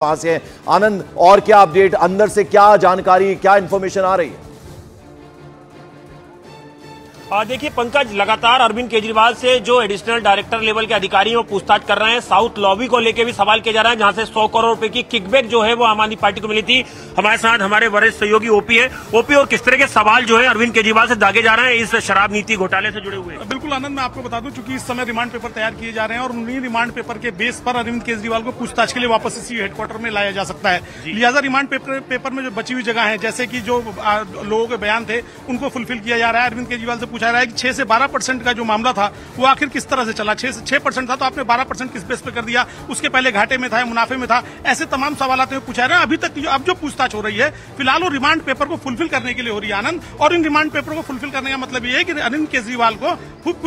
वहां से आनंद, और क्या अपडेट, अंदर से क्या जानकारी, क्या इंफॉर्मेशन आ रही है? देखिए पंकज, लगातार अरविंद केजरीवाल से जो एडिशनल डायरेक्टर लेवल के अधिकारी हैं वो पूछताछ कर रहे हैं। साउथ लॉबी को लेकर भी सवाल किया जा रहा है, जहां से 100 करोड़ रुपए की किकबैक जो है वो आम आदमी पार्टी को मिली थी। हमारे साथ हमारे वरिष्ठ सहयोगी ओपी है। ओपी, और किस तरह के सवाल जो है अरविंद केजरीवाल से दागे जा रहे हैं इस शराब नीति घोटाले से जुड़े हुए? बिल्कुल आनंद, मैं आपको बता दूं, चूंकि इस समय रिमांड पेपर तैयार किए जा रहे हैं और उन्हीं रिमांड पेपर के बेस पर अरविंद केजरीवाल को पूछताछ के लिए वापस इसी हेडक्वार्टर में लाया जा सकता है। लिहाजा रिमांड पेपर में जो बची हुई जगह है, जैसे कि जो लोगों के बयान थे उनको फुलफिल किया जा रहा है। अरविंद केजरीवाल से पूछा जा रहा है कि 6 से 12% का जो मामला था वो आखिर किस तरह से चला। 6% था तो आपने 12% किस बेस पे कर दिया, उसके पहले घाटे में था या मुनाफे में था, ऐसे तमाम सवाल पूछा जा रहे हैं। अभी तक अब जो पूछताछ हो रही है फिलहाल वो रिमांड पेपर को फुलफिल करने के लिए हो रही है आनंद, और इन रिमांड पेपर को फुलफिल करने का मतलब ये है कि अरविंद केजरीवाल को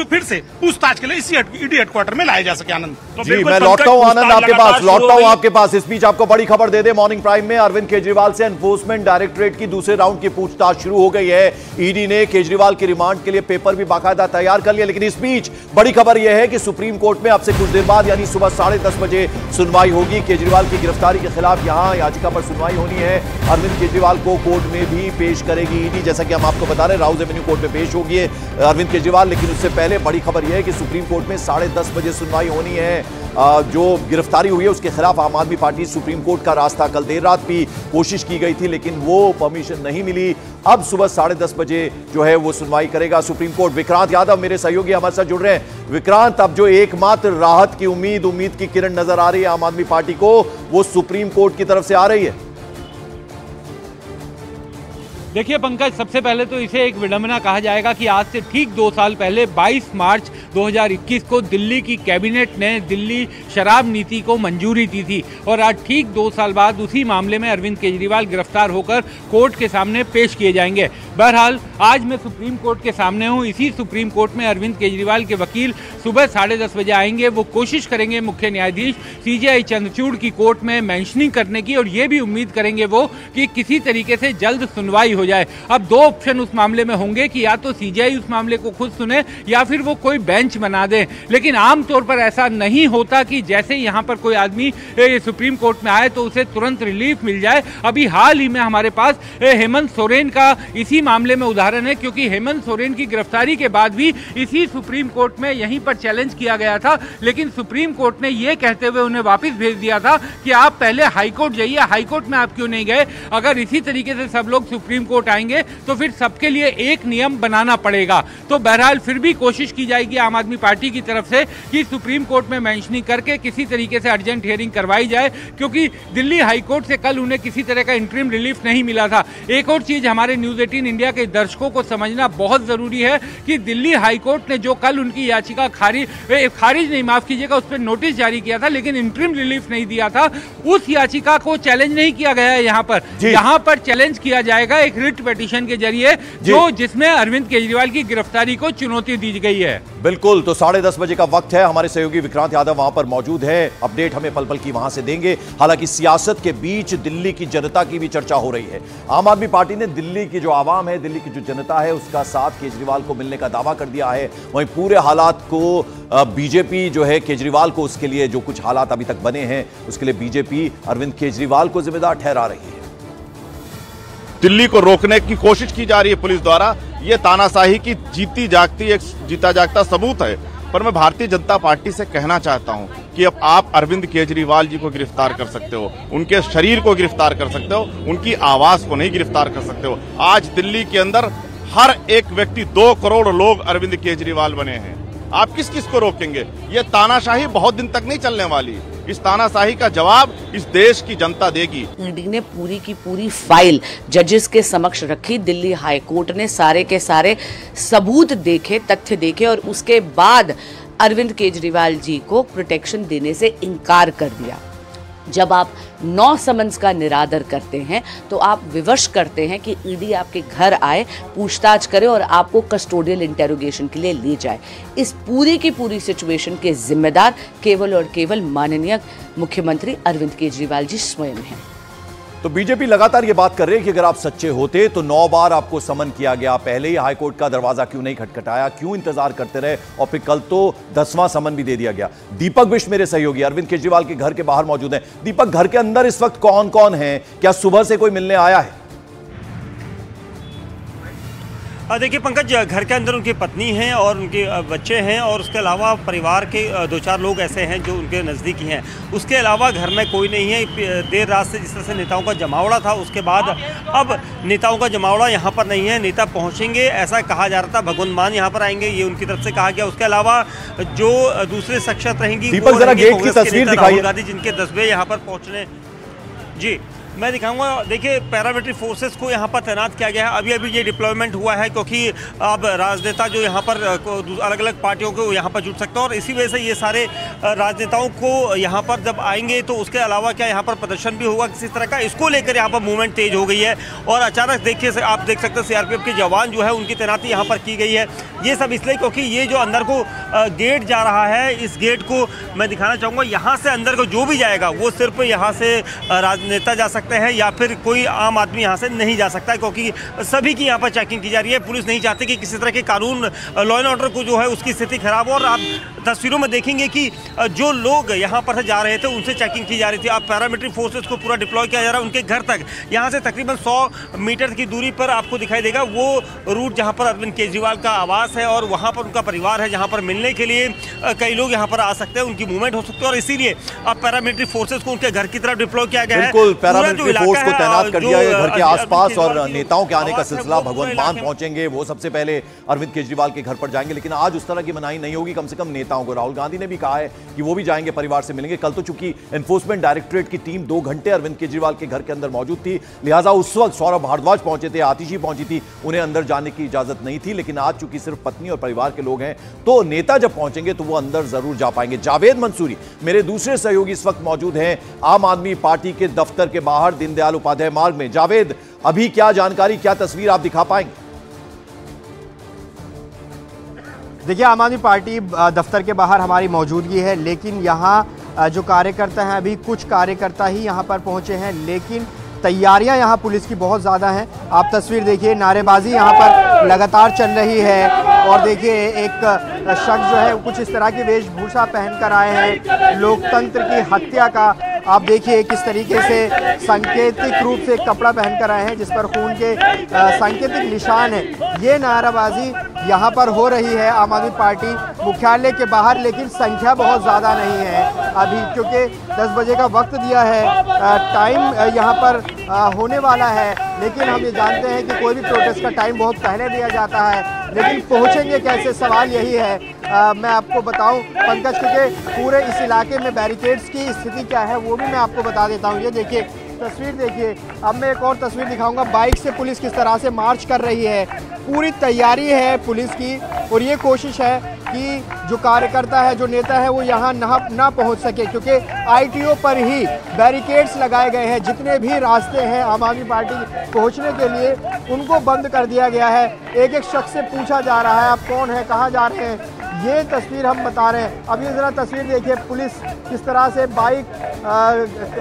फिर से पूछताछ के लिए इसी ईडी हेडक्वार्टर में लाया जा सके। आनंद जी, मैं लौटता हूं आनंद आपके पास, लौटता हूं आपके पास। इस बीच आपको बड़ी खबर दे दे, मॉर्निंग प्राइम में अरविंद केजरीवाल से एनफोर्समेंट डायरेक्टरेट की दूसरे राउंड की पूछताछ शुरू हो गई है। ईडी ने केजरीवाल के रिमांड के लिए पेपर भी बाकायदा तैयार कर लिया, लेकिन इस बीच बड़ी खबर यह है कि सुप्रीम कोर्ट में अब से कुछ देर बाद यानी सुबह 10:30 बजे सुनवाई होगी। केजरीवाल की गिरफ्तारी के खिलाफ यहां याचिका पर सुनवाई होनी है। अरविंद केजरीवाल को कोर्ट में भी पेश करेगी ईडी, जैसा कि हम आपको बता रहे हैं, राउज एवेन्यू कोर्ट में पेश होगी अरविंद केजरीवाल। लेकिन उससे पहले बड़ी खबर यह है कि सुप्रीम कोर्ट में 10:30 बजे सुनवाई होनी है। जो गिरफ्तारी हुई है उसके खिलाफ आम आदमी पार्टी सुप्रीम कोर्ट का रास्ता कल देर रात भी कोशिश की गई थी, लेकिन वो परमिशन नहीं मिली। अब सुबह 10:30 बजे जो है वो सुनवाई करेगा सुप्रीम कोर्ट। विक्रांत यादव मेरे सहयोगी हमारे साथ जुड़ रहे हैं। विक्रांत, अब जो एकमात्र राहत की उम्मीद की किरण नजर आ रही है आम आदमी पार्टी को, वो सुप्रीम कोर्ट की तरफ से आ रही है। देखिए पंकज, सबसे पहले तो इसे एक विडंबना कहा जाएगा कि आज से ठीक 2 साल पहले 22 मार्च 2021 को दिल्ली की कैबिनेट ने दिल्ली शराब नीति को मंजूरी दी थी, और आज ठीक 2 साल बाद उसी मामले में अरविंद केजरीवाल गिरफ्तार होकर कोर्ट के सामने पेश किए जाएंगे। बहरहाल आज मैं सुप्रीम कोर्ट के सामने हूं। इसी सुप्रीम कोर्ट में अरविंद केजरीवाल के वकील सुबह 10:30 बजे आएंगे। वो कोशिश करेंगे मुख्य न्यायाधीश CJI चंद्रचूड़ की कोर्ट में मेंशनिंग करने की, और ये भी उम्मीद करेंगे वो कि किसी तरीके से जल्द सुनवाई हो जाए। अब 2 ऑप्शन उस मामले में होंगे कि या तो CJI उस मामले को खुद सुने या फिर वो कोई बेंच बना दे, लेकिन आमतौर पर ऐसा नहीं होता कि जैसे यहाँ पर कोई आदमी सुप्रीम कोर्ट में आए तो उसे तुरंत रिलीफ मिल जाए। अभी हाल ही में हमारे पास हेमंत सोरेन का इसी मामले में उदाहरण है, क्योंकि हेमंत सोरेन की गिरफ्तारी के बाद भी इसी सुप्रीम कोर्ट में यहीं पर चैलेंज किया गया था, लेकिन सुप्रीम कोर्ट ने यह कहते हुए उन्हें वापस भेज दिया था कि आप पहले हाईकोर्ट जाइए। हाईकोर्ट में आप क्यों नहीं गए? अगर इसी तरीके से सब लोग सुप्रीम कोर्ट आएंगे तो फिर सबके लिए एक नियम बनाना पड़ेगा। तो बहरहाल फिर भी कोशिश की जाएगी आम आदमी पार्टी की तरफ से कि सुप्रीम कोर्ट में मेंशनिंग करके किसी तरीके से अर्जेंट हियरिंग करवाई जाए, क्योंकि दिल्ली हाईकोर्ट से कल उन्हें किसी तरह का इंटरिम रिलीफ नहीं मिला था। एक और चीज हमारे न्यूज 18 इंडिया के दर्शकों को समझना बहुत जरूरी है कि दिल्ली हाईकोर्ट ने जो कल उनकी याचिका खारिज नहीं, माफ कीजिएगा, उस पर नोटिस जारी किया था लेकिन इंटरिम रिलीफ नहीं दिया था, उस याचिका को चैलेंज नहीं किया गया है। यहाँ पर चैलेंज किया जाएगा एक रिट पिटीशन के जरिए, जिसमें अरविंद केजरीवाल की गिरफ्तारी को चुनौती दी गई है। बिल्कुल, तो 10:30 बजे का वक्त है। हमारे सहयोगी विक्रांत यादव वहां पर मौजूद है, अपडेट हमें पल पल की वहां से देंगे। हालांकि सियासत के बीच दिल्ली की जनता की भी चर्चा हो रही है। आम आदमी पार्टी ने दिल्ली की जो आवाम है, दिल्ली की जो जनता है, उसका साथ केजरीवाल को मिलने का दावा कर दिया है। वहीं पूरे हालात को बीजेपी जो है केजरीवाल को, उसके लिए जो कुछ हालात अभी तक बने हैं उसके लिए बीजेपी अरविंद केजरीवाल को जिम्मेदार ठहरा रही है। दिल्ली को रोकने की कोशिश की जा रही है पुलिस द्वारा। ये तानाशाही की जीता जागता सबूत है। पर मैं भारतीय जनता पार्टी से कहना चाहता हूं कि अब आप अरविंद केजरीवाल जी को गिरफ्तार कर सकते हो, उनके शरीर को गिरफ्तार कर सकते हो, उनकी आवाज को नहीं गिरफ्तार कर सकते हो। आज दिल्ली के अंदर हर एक व्यक्ति, 2 करोड़ लोग अरविंद केजरीवाल बने हैं। आप किस किस को रोकेंगे? ये तानाशाही बहुत दिन तक नहीं चलने वाली। इस तानाशाही का जवाब इस देश की जनता देगी। ईडी ने पूरी की पूरी फाइल जजेस के समक्ष रखी। दिल्ली हाई कोर्ट ने सारे के सारे सबूत देखे, तथ्य देखे, और उसके बाद अरविंद केजरीवाल जी को प्रोटेक्शन देने से इनकार कर दिया। जब आप 9 समन्स का निरादर करते हैं तो आप विवश करते हैं कि ईडी आपके घर आए, पूछताछ करे और आपको कस्टोडियल इंटेरोगेशन के लिए ले जाए। इस पूरी की पूरी सिचुएशन के जिम्मेदार केवल और केवल माननीय मुख्यमंत्री अरविंद केजरीवाल जी स्वयं हैं। तो बीजेपी लगातार ये बात कर रही है कि अगर आप सच्चे होते तो 9 बार आपको समन किया गया, पहले ही हाईकोर्ट का दरवाजा क्यों नहीं खटखटाया, क्यों इंतजार करते रहे, और फिर कल तो 10वां समन भी दे दिया गया। दीपक बिष्ट मेरे सहयोगी अरविंद केजरीवाल के घर के बाहर मौजूद हैं। दीपक, घर के अंदर इस वक्त कौन कौन है, क्या सुबह से कोई मिलने आया है? देखिए पंकज, घर के अंदर उनकी पत्नी हैं और उनके बच्चे हैं, और उसके अलावा परिवार के 2-4 लोग ऐसे हैं जो उनके नज़दीकी हैं। उसके अलावा घर में कोई नहीं है। देर रात से जिस तरह से नेताओं का जमावड़ा था, उसके बाद अब नेताओं का जमावड़ा यहाँ पर नहीं है। नेता पहुँचेंगे ऐसा कहा जा रहा था, भगवंत मान यहाँ पर आएंगे, ये उनकी तरफ से कहा गया। उसके अलावा जो दूसरे शख्सियत रहेंगी वो राहुल गांधी, जिनके 10 बजे यहाँ पर पहुँचने। जी मैं दिखाऊंगा। देखिए पैरामिलिट्री फोर्सेस को यहाँ पर तैनात किया गया है। अभी अभी ये डिप्लॉयमेंट हुआ है क्योंकि अब राजनेता जो यहाँ पर अलग अलग पार्टियों को यहाँ पर जुट सकते हैं, और इसी वजह से ये सारे राजनेताओं को यहाँ पर जब आएंगे तो उसके अलावा क्या यहाँ पर प्रदर्शन भी होगा किसी तरह का, इसको लेकर यहाँ पर मूवमेंट तेज हो गई है। और अचानक देखिए आप देख सकते हैं सीआरपीएफ के जवान जो है उनकी तैनाती यहाँ पर की गई है। ये सब इसलिए क्योंकि ये जो अंदर को गेट जा रहा है, इस गेट को मैं दिखाना चाहूँगा। यहाँ से अंदर को जो भी जाएगा वो सिर्फ यहाँ से राजनेता जा सकते हैं, या फिर कोई आम आदमी यहाँ से नहीं जा सकता है, क्योंकि सभी की यहाँ पर चेकिंग की जा रही है। पुलिस नहीं चाहती कि किसी तरह के कानून लॉ एंड ऑर्डर को जो है उसकी स्थिति खराब हो। और आप तस्वीरों में देखेंगे कि जो लोग यहाँ पर से जा रहे थे उनसे चेकिंग की जा रही थी। अब पैरामिलिट्री फोर्सेस को पूरा डिप्लॉय किया जा रहा है उनके घर तक। यहाँ से तकरीबन 100 मीटर की दूरी पर आपको दिखाई देगा वो रूट जहाँ पर अरविंद केजरीवाल का आवास है और वहाँ पर उनका परिवार है, जहाँ पर मिलने के लिए कई लोग यहाँ पर आ सकते हैं, उनकी मूवमेंट हो सकती है। और इसीलिए अब पैरामिलिट्री फोर्सेस को उनके घर की तरफ डिप्लॉय किया गया है। फोर्स को तैनात कर दिया है घर के आसपास, और नेताओं के आने का सिलसिला भगवंत मान पहुंचेंगे, वो सबसे पहले अरविंद केजरीवाल के घर पर जाएंगे। लेकिन आज उस तरह की मनाही नहीं होगी, कम से कम नेताओं को। राहुल गांधी ने भी कहा है कि वो भी जाएंगे, परिवार से मिलेंगे। कल तो चूंकि एनफोर्समेंट डायरेक्टरेट की टीम 2 घंटे अरविंद केजरीवाल के घर के अंदर मौजूद थी, लिहाजा उस वक्त सौरभ भारद्वाज पहुंचे थे, आतिशी पहुंची थी, उन्हें अंदर जाने की इजाजत नहीं थी। लेकिन आज चूंकि सिर्फ पत्नी और परिवार के लोग हैं, तो नेता जब पहुंचेंगे तो वो अंदर जरूर जा पाएंगे। जावेद मंसूरी मेरे दूसरे सहयोगी इस वक्त मौजूद हैं आम आदमी पार्टी के दफ्तर के बाहर दीनदयाल उपाध्याय मार्ग में। जावेद, अभी क्या जानकारी, क्या तस्वीर आप दिखा पाएंगे? देखिए, आम आदमी पार्टी दफ्तर के बाहर हमारी मौजूदगी है, लेकिन यहाँ जो कार्यकर्ता हैं, अभी कुछ कार्यकर्ता ही यहाँ पर पहुँचे हैं, लेकिन तैयारियां यहाँ पुलिस की बहुत ज़्यादा हैं। आप तस्वीर देखिए, नारेबाजी यहाँ पर लगातार चल रही है। और देखिए एक शख्स जो है कुछ इस तरह की वेशभूषा पहनकर आए हैं, लोकतंत्र की हत्या का आप देखिए किस तरीके से सांकेतिक रूप से कपड़ा पहनकर आए हैं जिस पर खून के सांकेतिक निशान है। ये नाराबाजी यहाँ पर हो रही है आम आदमी पार्टी मुख्यालय के बाहर, लेकिन संख्या बहुत ज़्यादा नहीं है अभी, क्योंकि 10 बजे का वक्त दिया है, टाइम यहाँ पर होने वाला है। लेकिन हम ये जानते हैं कि कोई भी प्रोटेस्ट का टाइम बहुत पहले दिया जाता है, लेकिन पहुँचेंगे कैसे, सवाल यही है। मैं आपको बताऊं पंकज, क्योंकि पूरे इस इलाके में बैरिकेड्स की स्थिति क्या है वो भी मैं आपको बता देता हूं। ये देखिए तस्वीर देखिए। अब मैं एक और तस्वीर दिखाऊंगा, बाइक से पुलिस किस तरह से मार्च कर रही है। पूरी तैयारी है पुलिस की, और ये कोशिश है कि जो कार्यकर्ता है, जो नेता है, वो यहाँ ना पहुँच सके, क्योंकि ITO पर ही बैरिकेड्स लगाए गए हैं। जितने भी रास्ते हैं आम आदमी पार्टी पहुँचने के लिए, उनको बंद कर दिया गया है। एक एक शख्स से पूछा जा रहा है, आप कौन है, कहाँ जा रहे हैं, ये तस्वीर हम बता रहे हैं। अब ये ज़रा तस्वीर देखिए, पुलिस किस तरह से बाइक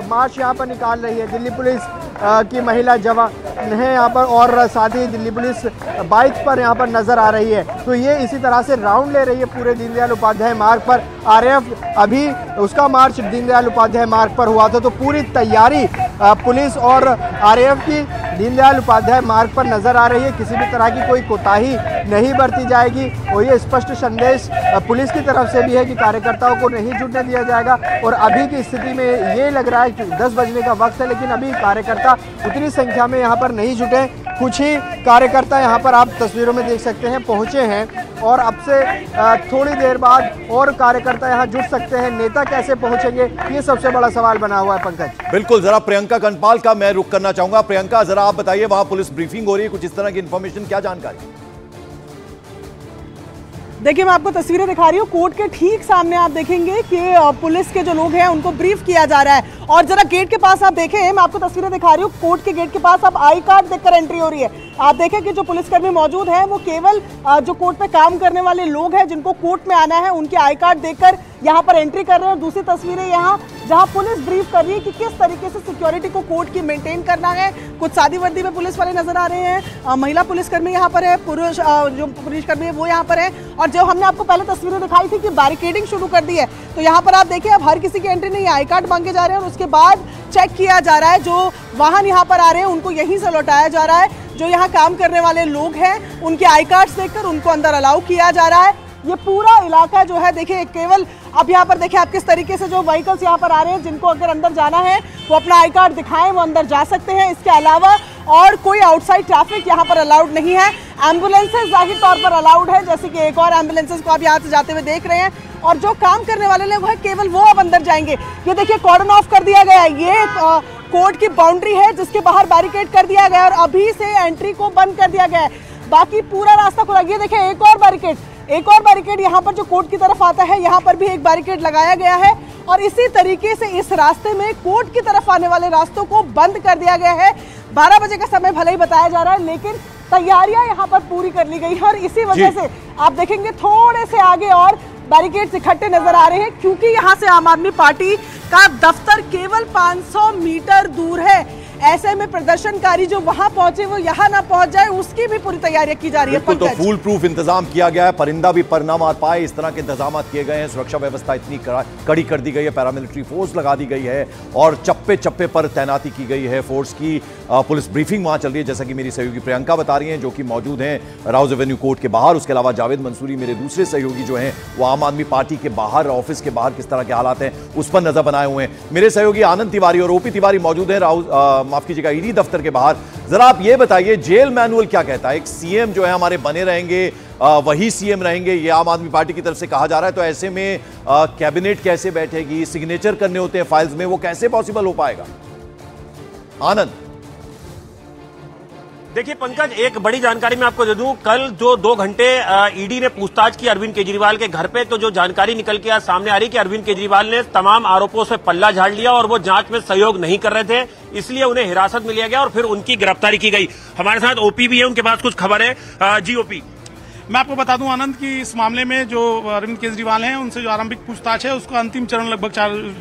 मार्च यहाँ पर निकाल रही है। दिल्ली पुलिस की महिला जवान है यहाँ पर, और साथ ही दिल्ली पुलिस बाइक पर यहाँ पर नज़र आ रही है। तो ये इसी तरह से राउंड ले रही है पूरे दीनदयाल उपाध्याय मार्ग पर। RAF अभी उसका मार्च दीनदयाल उपाध्याय मार्ग पर हुआ था, तो पूरी तैयारी पुलिस और RAF की दीनदयाल उपाध्याय मार्ग पर नजर आ रही है। किसी भी तरह की कोई कोताही नहीं बरती जाएगी, और ये स्पष्ट संदेश पुलिस की तरफ से भी है कि कार्यकर्ताओं को नहीं जुटने दिया जाएगा। और अभी की स्थिति में ये लग रहा है कि 10 बजने का वक्त है, लेकिन अभी कार्यकर्ता उतनी संख्या में यहाँ पर नहीं जुटे। कुछ ही कार्यकर्ता यहाँ पर आप तस्वीरों में देख सकते हैं पहुँचे हैं, और अब से थोड़ी देर बाद और कार्यकर्ता यहाँ जुट सकते हैं। नेता कैसे पहुँचेंगे, ये सबसे बड़ा सवाल बना हुआ है पंकज। बिल्कुल, जरा प्रियंका कनपाल का मैं रुख करना चाहूंगा। प्रियंका, जरा आप बताइए, वहां पुलिस ब्रीफिंग हो रही है, कुछ इस तरह की इंफॉर्मेशन, क्या जानकारी? देखिए, मैं आपको तस्वीरें दिखा रही हूँ। कोर्ट के ठीक सामने आप देखेंगे कि पुलिस के जो लोग हैं उनको ब्रीफ किया जा रहा है। और जरा गेट के पास आप देखें, मैं आपको तस्वीरें दिखा रही हूँ, कोर्ट के गेट के पास अब आई कार्ड देखकर एंट्री हो रही है। आप देखें कि जो पुलिसकर्मी मौजूद हैं वो केवल जो कोर्ट पे काम करने वाले लोग हैं जिनको कोर्ट में आना है उनके आई कार्ड देकर यहाँ पर एंट्री कर रहे हैं। और दूसरी तस्वीरें यहाँ जहाँ पुलिस ब्रीफ कर रही है कि किस तरीके से सिक्योरिटी को कोर्ट की मेंटेन करना है। कुछ सादी वर्दी में पुलिस वाले नजर आ रहे हैं, महिला पुलिसकर्मी यहाँ पर है, पुरुष जो पुलिसकर्मी है वो यहाँ पर है। और जो हमने आपको पहले तस्वीरें दिखाई थी कि बैरिकेडिंग शुरू कर दी है, तो यहाँ पर आप देखिए अब हर किसी की एंट्री नहीं, आई कार्ड मांगे जा रहे हैं और उसके बाद चेक किया जा रहा है। जो वाहन यहाँ पर आ रहे हैं उनको यहीं से लौटाया जा रहा है। जो यहाँ काम करने वाले लोग हैं उनके आई कार्ड्स देखकर उनको अंदर अलाउ किया जा रहा है। ये पूरा इलाका जो है देखिए केवल अब यहाँ पर देखिए आप किस तरीके से जो व्हीकल्स यहाँ पर आ रहे हैं जिनको अगर अंदर जाना है वो अपना आई कार्ड दिखाएं वो अंदर जा सकते हैं। इसके अलावा और कोई आउटसाइड ट्रैफिक यहाँ पर अलाउड नहीं है। एम्बुलेंसेज जाहिर तौर पर अलाउड है, जैसे कि एक और एम्बुलेंसेज को आप यहाँ से जाते हुए देख रहे हैं। और जो काम करने वाले लोग हैं केवल वो अब अंदर जाएंगे। ये देखिए कॉर्डन ऑफ कर दिया गया है, ये कोर्ट की बाउंड्री है जिसके बाहर बैरिकेड कर दिया गया है और अभी से एंट्री को बंद कर दिया गया है, बाकी पूरा रास्ता खुला। ये देखिए एक और बैरिकेड यहाँ पर जो कोर्ट की तरफ आता है यहाँ पर भी एक बैरिकेड लगाया गया है। और इसी तरीके से इस रास्ते में कोर्ट की तरफ आने वाले रास्तों को बंद कर दिया गया है। 12 बजे का समय भले ही बताया जा रहा है लेकिन तैयारियां यहाँ पर पूरी कर ली गई है। और इसी वजह से आप देखेंगे थोड़े से आगे और बैरिकेड्स इकट्ठे नजर आ रहे हैं क्योंकि यहाँ से आम आदमी पार्टी का दफ्तर केवल 500 मीटर दूर है। ऐसे में प्रदर्शनकारी जो वहां पहुंचे वो यहाँ ना पहुंच जाए उसकी भी पूरी तैयारियां की जा रही है। तो फूल प्रूफ इंतजाम किया गया है, परिंदा भी पर ना मार पाए इस तरह के इंतजाम किए गए हैं। सुरक्षा व्यवस्था इतनी कड़ी कर दी गई है, पैरामिलिट्री फोर्स लगा दी गई है और चप्पे चप्पे पर तैनाती की गई है फोर्स की। पुलिस ब्रीफिंग वहां चल रही है जैसा कि मेरी सहयोगी प्रियंका बता रही हैं जो कि मौजूद हैं राउज एवेन्यू कोर्ट के बाहर। उसके अलावा जावेद मंसूरी मेरे दूसरे सहयोगी जो हैं वो आम आदमी पार्टी के बाहर ऑफिस के बाहर किस तरह के हालात हैं उस पर नजर बनाए हुए हैं। मेरे सहयोगी आनंद तिवारी और ओपी तिवारी मौजूद हैं माफ कीजिएगा ईडी दफ्तर के बाहर। जरा आप ये बताइए जेल मैनुअल क्या कहता है? एक सीएम जो है हमारे बने रहेंगे, वही सीएम रहेंगे, ये आम आदमी पार्टी की तरफ से कहा जा रहा है। तो ऐसे में कैबिनेट कैसे बैठेगी, सिग्नेचर करने होते हैं फाइल्स में, वो कैसे पॉसिबल हो पाएगा? आनंद देखिए पंकज, एक बड़ी जानकारी मैं आपको दे दूं। कल जो 2 घंटे ईडी ने पूछताछ की अरविंद केजरीवाल के घर पे, तो जो जानकारी निकल के आज सामने आ रही कि अरविंद केजरीवाल ने तमाम आरोपों से पल्ला झाड़ लिया और वो जांच में सहयोग नहीं कर रहे थे, इसलिए उन्हें हिरासत में लिया गया और फिर उनकी गिरफ्तारी की गई। हमारे साथ ओपी भी है, उनके पास कुछ खबर है। जी ओपी। मैं आपको बता दूं आनंद कि इस मामले में जो अरविंद केजरीवाल हैं उनसे जो आरंभिक पूछताछ है उसका अंतिम चरण लगभग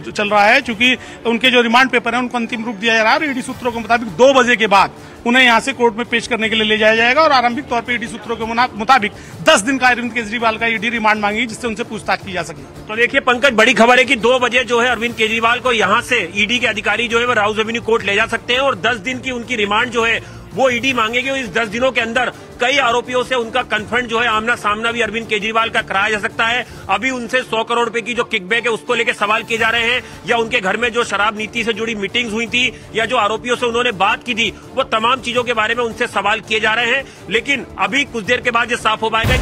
चल रहा है, क्योंकि उनके जो रिमांड पेपर है उनको अंतिम रूप दिया जा रहा है और ईडी सूत्रों के मुताबिक 2 बजे के बाद उन्हें यहां से कोर्ट में पेश करने के लिए ले जाया जाएगा। और आरंभिक तौर पर ईडी सूत्रों के मुताबिक 10 दिन का अरविंद केजरीवाल का ईडी रिमांड मांगी जिससे उनसे पूछताछ की जा सके। तो देखिए पंकज, बड़ी खबर है कि 2 बजे जो है अरविंद केजरीवाल को यहाँ से ईडी के अधिकारी जो है वो राउज एवेन्यू कोर्ट ले जा सकते हैं और 10 दिन की उनकी रिमांड जो है वो ईडी मांगेगी। और इस 10 दिनों के अंदर कई आरोपियों से उनका कन्फ्रंट जो है आमना सामना भी अरविंद केजरीवाल का कराया जा सकता है। अभी उनसे 100 करोड़ रुपए की जो किकबैक है उसको लेकर सवाल किए जा रहे हैं, या उनके घर में जो शराब नीति से जुड़ी मीटिंग्स हुई थी या जो आरोपियों से उन्होंने बात की थी, वो तमाम चीजों के बारे में उनसे सवाल किए जा रहे हैं। लेकिन अभी कुछ देर के बाद ये साफ हो पाएगा।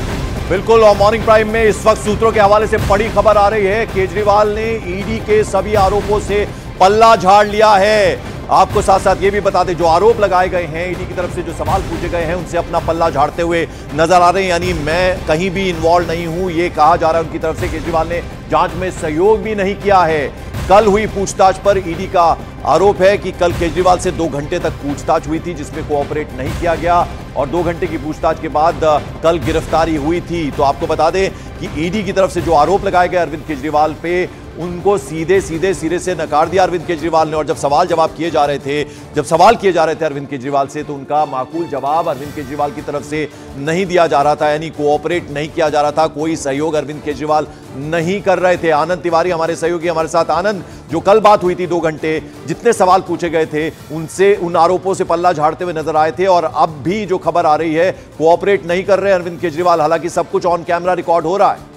बिल्कुल, और मॉर्निंग प्राइम में इस वक्त सूत्रों के हवाले से बड़ी खबर आ रही है, केजरीवाल ने ईडी के सभी आरोपों से पल्ला झाड़ लिया है। आपको साथ साथ ये भी बता दें जो आरोप लगाए गए हैं, ईडी की तरफ से जो सवाल पूछे गए हैं उनसे अपना पल्ला झाड़ते हुए नजर आ रहे हैं। यानी मैं कहीं भी इन्वॉल्व नहीं हूं ये कहा जा रहा है उनकी तरफ से। केजरीवाल ने जांच में सहयोग भी नहीं किया है। कल हुई पूछताछ पर ईडी का आरोप है कि कल केजरीवाल से 2 घंटे तक पूछताछ हुई थी जिसमें कोऑपरेट नहीं किया गया और 2 घंटे की पूछताछ के बाद कल गिरफ्तारी हुई थी। तो आपको बता दें कि ईडी की तरफ से जो आरोप लगाए गए अरविंद केजरीवाल पे, उनको सीधे सिरे से नकार दिया अरविंद केजरीवाल ने। और जब सवाल किए जा रहे थे अरविंद केजरीवाल से, तो उनका माकूल जवाब अरविंद केजरीवाल की तरफ से नहीं दिया जा रहा था, यानी कोऑपरेट नहीं किया जा रहा था, कोई सहयोग अरविंद केजरीवाल नहीं कर रहे थे। आनंद तिवारी हमारे सहयोगी हमारे साथ। आनंद, जो कल बात हुई थी 2 घंटे, जितने सवाल पूछे गए थे उनसे उन आरोपों से पल्ला झाड़ते हुए नजर आए थे और अब भी जो खबर आ रही है कोऑपरेट नहीं कर रहे अरविंद केजरीवाल, हालांकि सब कुछ ऑन कैमरा रिकॉर्ड हो रहा है।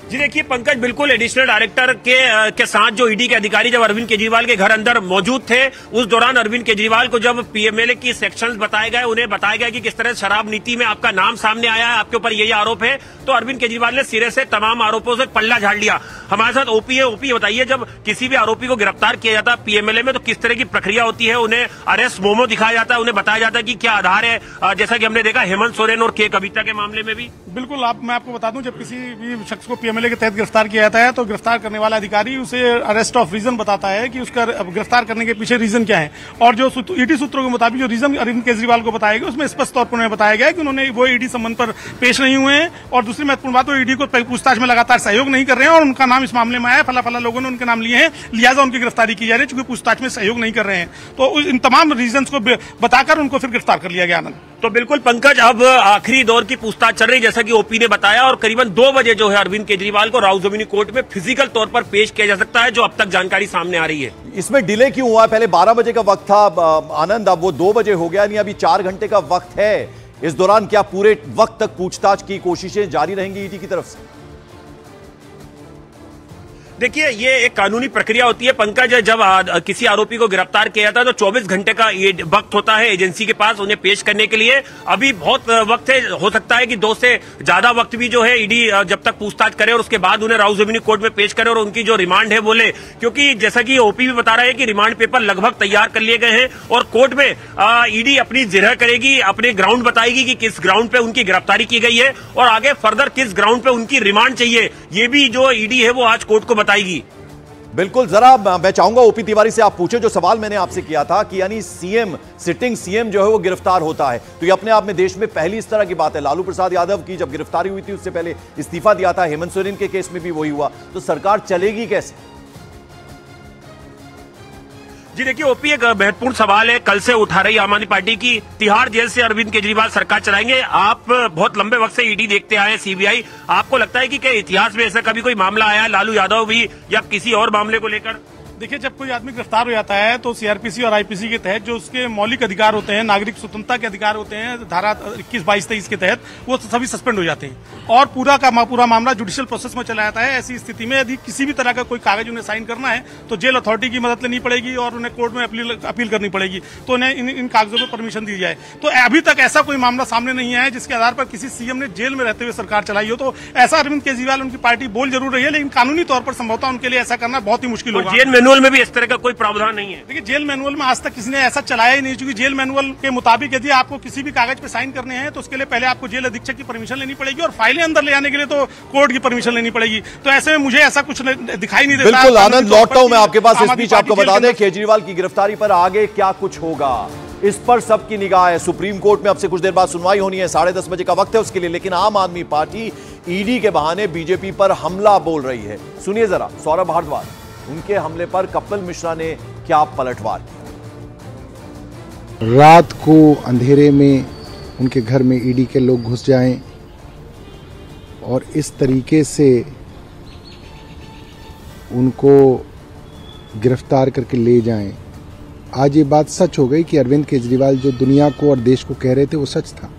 जी देखिए पंकज, बिल्कुल एडिशनल डायरेक्टर के साथ जो ईडी के अधिकारी जब अरविंद केजरीवाल के घर अंदर मौजूद थे, उस दौरान अरविंद केजरीवाल को जब पीएमएलए की सेक्शंस बताए गए, उन्हें बताया गया कि किस तरह शराब नीति में आपका नाम सामने आया है, आपके ऊपर यही आरोप है, तो अरविंद केजरीवाल ने सिरे से तमाम आरोपों से पल्ला झाड़ लिया। हमारे साथ ओपी है। ओपी बताइए, जब किसी भी आरोपी को गिरफ्तार किया जाता है पीएमएलए में तो किस तरह की प्रक्रिया होती है? उन्हें अरेस्ट मोमो दिखाया जाता है, उन्हें बताया जाता है कि क्या आधार है, जैसा कि हमने देखा हेमंत सोरेन और के कविता के मामले में भी। बिल्कुल, मैं आपको बता दूं, जब किसी भी शख्स को पीएमएलए एमएलए के तहत गिरफ्तार किया जाता है तो गिरफ्तार करने वाला अधिकारी उसे अरेस्ट ऑफ रीजन बताता है कि उसका गिरफ्तार करने के पीछे रीजन क्या है। और जो ईडी सूत्रों के मुताबिक जो रीजन अरविंद केजरीवाल को बताया गया उसमें स्पष्ट तौर पर उन्हें बताया गया कि उन्होंने वो ईडी संबंध पर पेश नहीं हुए हैं और दूसरी महत्वपूर्ण बात वो ईडी को पूछताछ में लगातार सहयोग नहीं कर रहे हैं और उनका नाम इस मामले में आया, फला लोगों ने उनके नाम लिए हैं, लिहाजा उनकी गिरफ्तारी की जा रही है, चूंकि पूछताछ में सहयोग नहीं कर रहे हैं। तो इन तमाम रीजन को बताकर उनको फिर गिरफ्तार कर लिया गया। आनंद, तो बिल्कुल पंकज, अब आखिरी दौर की पूछताछ चल रही है जैसा कि ओपी ने बताया और करीबन 2 बजे जो है अरविंद केजरीवाल को राउ जमीनी कोर्ट में फिजिकल तौर पर पेश किया जा सकता है, जो अब तक जानकारी सामने आ रही है। इसमें डिले क्यों हुआ? पहले 12 बजे का वक्त था आनंद, अब वो 2 बजे हो गया, यानी अभी 4 घंटे का वक्त है। इस दौरान क्या पूरे वक्त तक पूछताछ की कोशिशें जारी रहेंगी ईडी की तरफ से? देखिए, ये एक कानूनी प्रक्रिया होती है पंकज। जब किसी आरोपी को गिरफ्तार किया जाता है तो 24 घंटे का ये वक्त होता है एजेंसी के पास उन्हें पेश करने के लिए। अभी बहुत वक्त है, हो सकता है कि 2 से ज्यादा वक्त भी जो है ईडी जब तक पूछताछ करे और उसके बाद उन्हें राउ जमीनी कोर्ट में पेश करे और उनकी जो रिमांड है वो ले, क्योंकि जैसा कि ओपी भी बता रहा है कि रिमांड पेपर लगभग तैयार कर लिए गए हैं और कोर्ट में ईडी अपनी जिरह करेगी, अपने ग्राउंड बताएगी कि किस ग्राउंड पे उनकी गिरफ्तारी की गई है और आगे फर्दर किस ग्राउंड पे उनकी रिमांड चाहिए, ये भी जो ईडी है वो आज कोर्ट को बताएगी। बिल्कुल, जरा मैं चाहूंगा ओपी तिवारी से आप पूछे जो सवाल मैंने आपसे किया था कि यानी सीएम, सिटिंग सीएम जो है वो गिरफ्तार होता है, तो ये अपने आप में देश में पहली इस तरह की बात है। लालू प्रसाद यादव की जब गिरफ्तारी हुई थी उससे पहले इस्तीफा दिया था, हेमंत सोरेन के केस में भी वही हुआ, तो सरकार चलेगी कैसे? जी देखिए ओपी, एक महत्वपूर्ण सवाल है कल से उठा रही आम आदमी पार्टी की। तिहाड़ जेल से अरविंद केजरीवाल सरकार चलाएंगे। आप बहुत लंबे वक्त से ईडी देखते आए, सीबीआई, आपको लगता है कि क्या इतिहास में ऐसा कभी कोई मामला आया लालू यादव भी या किसी और मामले को लेकर? देखिए, जब कोई आदमी गिरफ्तार हो जाता है तो सीआरपीसी और आईपीसी के तहत जो उसके मौलिक अधिकार होते हैं, नागरिक स्वतंत्रता के अधिकार होते हैं, धारा 21, 22, 23 के तहत वो सभी सस्पेंड हो जाते हैं और पूरा मामला जुडिशियल प्रोसेस में चला जाता है। ऐसी स्थिति में यदि किसी भी तरह का कोई कागज उन्हें साइन करना है तो जेल अथॉरिटी की मदद लेनी पड़ेगी और उन्हें कोर्ट में अपील करनी पड़ेगी, तो उन्हें इन कागजों को परमिशन दी जाए। तो अभी तक ऐसा कोई मामला सामने नहीं आया है जिसके आधार पर किसी सीएम ने जेल में रहते हुए सरकार चलाई हो। तो ऐसा अरविंद केजरीवाल, उनकी पार्टी बोल जरूर रही है, लेकिन कानूनी तौर पर संभवतः उनके लिए ऐसा करना बहुत ही मुश्किल होगा। जेल मैनुअल में भी इस तरह का कोई प्रावधान नहीं है। देखिए, जेल मैनुअल में आज तक किसी ने ऐसा चलाया ही नहीं, क्योंकि जेल मैनुअल के मुताबिक यदि आपको किसी भी कागज पे साइन करने हैं तो उसके लिए पहले आपको जेल अधीक्षक की परमिशन लेनी पड़ेगी और फाइलें अंदर ले आने के लिए तो कोर्ट की परमिशन लेनी पड़ेगी। तो ऐसे में मुझे ऐसा कुछ दिखाई नहीं देता। बिल्कुल आनंद, लौटता हूं मैं आपके पास। इस बीच आपको बता दें केजरीवाल की गिरफ्तारी पर आगे क्या कुछ होगा इस पर सबकी निगाह है। सुप्रीम कोर्ट में अब से कुछ देर बाद सुनवाई होनी है, 10:30 बजे का वक्त है उसके लिए, लेकिन आम आदमी पार्टी ईडी के बहाने बीजेपी पर हमला बोल रही है। सुनिए जरा सौरभ भारद्वाज, उनके हमले पर कपिल मिश्रा ने क्या पलटवार किया। रात को अंधेरे में उनके घर में ईडी के लोग घुस जाएं और इस तरीके से उनको गिरफ्तार करके ले जाएं। आज ये बात सच हो गई कि अरविंद केजरीवाल जो दुनिया को और देश को कह रहे थे वो सच था।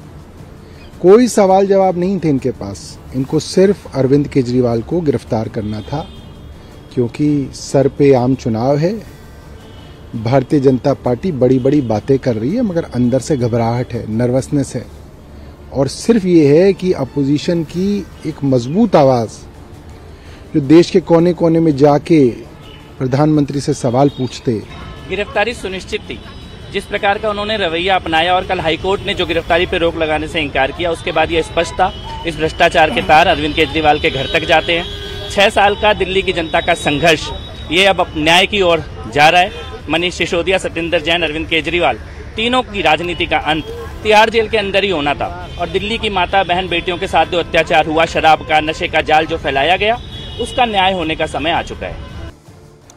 कोई सवाल जवाब नहीं थे इनके पास, इनको सिर्फ अरविंद केजरीवाल को गिरफ्तार करना था, क्योंकि सर पे आम चुनाव है। भारतीय जनता पार्टी बड़ी बड़ी बातें कर रही है मगर अंदर से घबराहट है, नर्वसनेस है, और सिर्फ ये है कि अपोजिशन की एक मजबूत आवाज़ जो देश के कोने कोने में जाके प्रधानमंत्री से सवाल पूछते। गिरफ्तारी सुनिश्चित थी, जिस प्रकार का उन्होंने रवैया अपनाया और कल हाईकोर्ट ने जो गिरफ्तारी पर रोक लगाने से इनकार किया, उसके बाद ये स्पष्ट था इस भ्रष्टाचार के तार अरविंद केजरीवाल के घर तक जाते हैं। 6 साल का दिल्ली की जनता का संघर्ष ये अब न्याय की ओर जा रहा है। मनीष सिसोदिया, सत्येंद्र जैन, अरविंद केजरीवाल, तीनों की राजनीति का अंत तिहाड़ जेल के अंदर ही होना था और दिल्ली की माता बहन बेटियों के साथ जो अत्याचार हुआ, शराब का, नशे का जाल जो फैलाया गया, उसका न्याय होने का समय आ चुका है।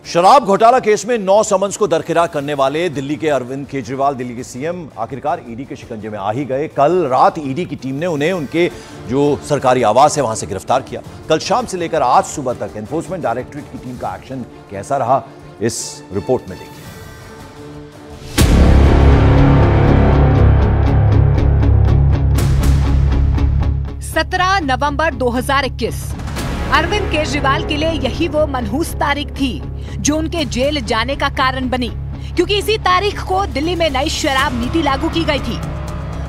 शराब घोटाला केस में 9 समन्स को दरकिरार करने वाले दिल्ली के अरविंद केजरीवाल, दिल्ली के सीएम, आखिरकार ईडी के शिकंजे में आ ही गए। कल रात ईडी की टीम ने उन्हें उनके जो सरकारी आवास है वहां से गिरफ्तार किया। कल शाम से लेकर आज सुबह तक एनफोर्समेंट डायरेक्टरेट की टीम का एक्शन कैसा रहा, इस रिपोर्ट में देखिए। 17 नवंबर 2021 अरविंद केजरीवाल के लिए यही वो मनहूस तारीख थी जो उनके जेल जाने का कारण बनी, क्योंकि इसी तारीख को दिल्ली में नई शराब नीति लागू की गई थी।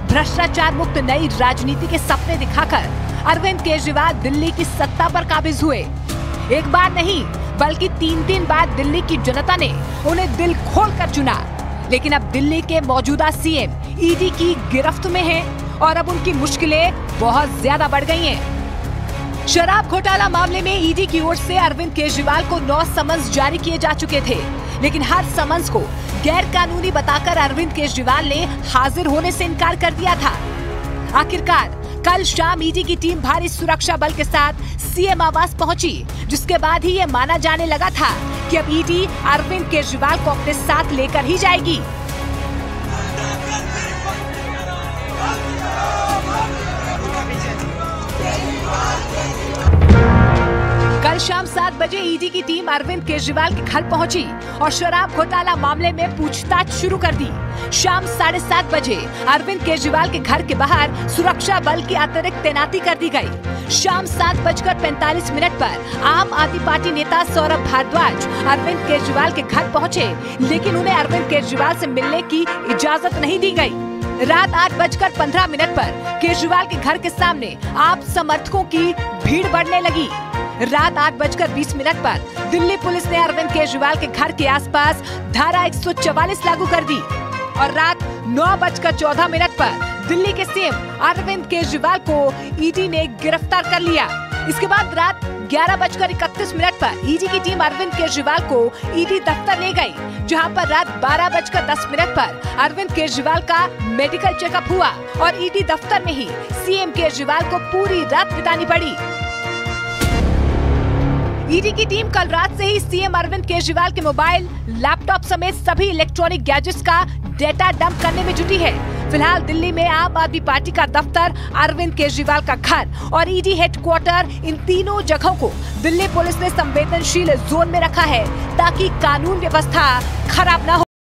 भ्रष्टाचार मुक्त नई राजनीति के सपने दिखाकर अरविंद केजरीवाल दिल्ली की सत्ता पर काबिज हुए। एक बार नहीं बल्कि 3 बार दिल्ली की जनता ने उन्हें दिल खोलकर चुना। लेकिन अब दिल्ली के मौजूदा सीएम ईडी की गिरफ्त में हैं और अब उनकी मुश्किलें बहुत ज्यादा बढ़ गई हैं। शराब घोटाला मामले में ईडी की ओर से अरविंद केजरीवाल को 9 समन्स जारी किए जा चुके थे, लेकिन हर समन्स को गैर कानूनी बताकर अरविंद केजरीवाल ने हाजिर होने से इनकार कर दिया था। आखिरकार कल शाम ईडी की टीम भारी सुरक्षा बल के साथ सीएम आवास पहुंची, जिसके बाद ही ये माना जाने लगा था कि अब ईडी अरविंद केजरीवाल को अपने साथ लेकर ही जाएगी। कल शाम 7 बजे ईडी की टीम अरविंद केजरीवाल के घर पहुंची और शराब घोटाला मामले में पूछताछ शुरू कर दी। शाम 7:30 बजे अरविंद केजरीवाल के घर के बाहर सुरक्षा बल की अतिरिक्त तैनाती कर दी गई। शाम 7:45 पर आम आदमी पार्टी नेता सौरभ भारद्वाज अरविंद केजरीवाल के घर पहुंचे, लेकिन उन्हें अरविंद केजरीवाल से मिलने की इजाजत नहीं दी गई। रात 8:15 पर केजरीवाल के घर के सामने आप समर्थकों की भीड़ बढ़ने लगी। रात 8:20 पर दिल्ली पुलिस ने अरविंद केजरीवाल के घर के आसपास धारा 144 लागू कर दी और रात 9:14 पर दिल्ली के सीएम अरविंद केजरीवाल को ईडी ने गिरफ्तार कर लिया। इसके बाद रात 11:31 पर ईडी की टीम अरविंद केजरीवाल को ईडी दफ्तर ले गई, जहां पर रात 12:10 पर अरविंद केजरीवाल का मेडिकल चेकअप हुआ और ईडी दफ्तर में ही सीएम केजरीवाल को पूरी रात बितानी पड़ी। ईडी की टीम कल रात से ही सीएम अरविंद केजरीवाल के मोबाइल, लैपटॉप समेत सभी इलेक्ट्रॉनिक गैजेट्स का डेटा डंप करने में जुटी है। फिलहाल दिल्ली में आम आदमी पार्टी का दफ्तर, अरविंद केजरीवाल का घर और ईडी हेडक्वार्टर, इन तीनों जगहों को दिल्ली पुलिस ने संवेदनशील जोन में रखा है ताकि कानून व्यवस्था खराब न हो।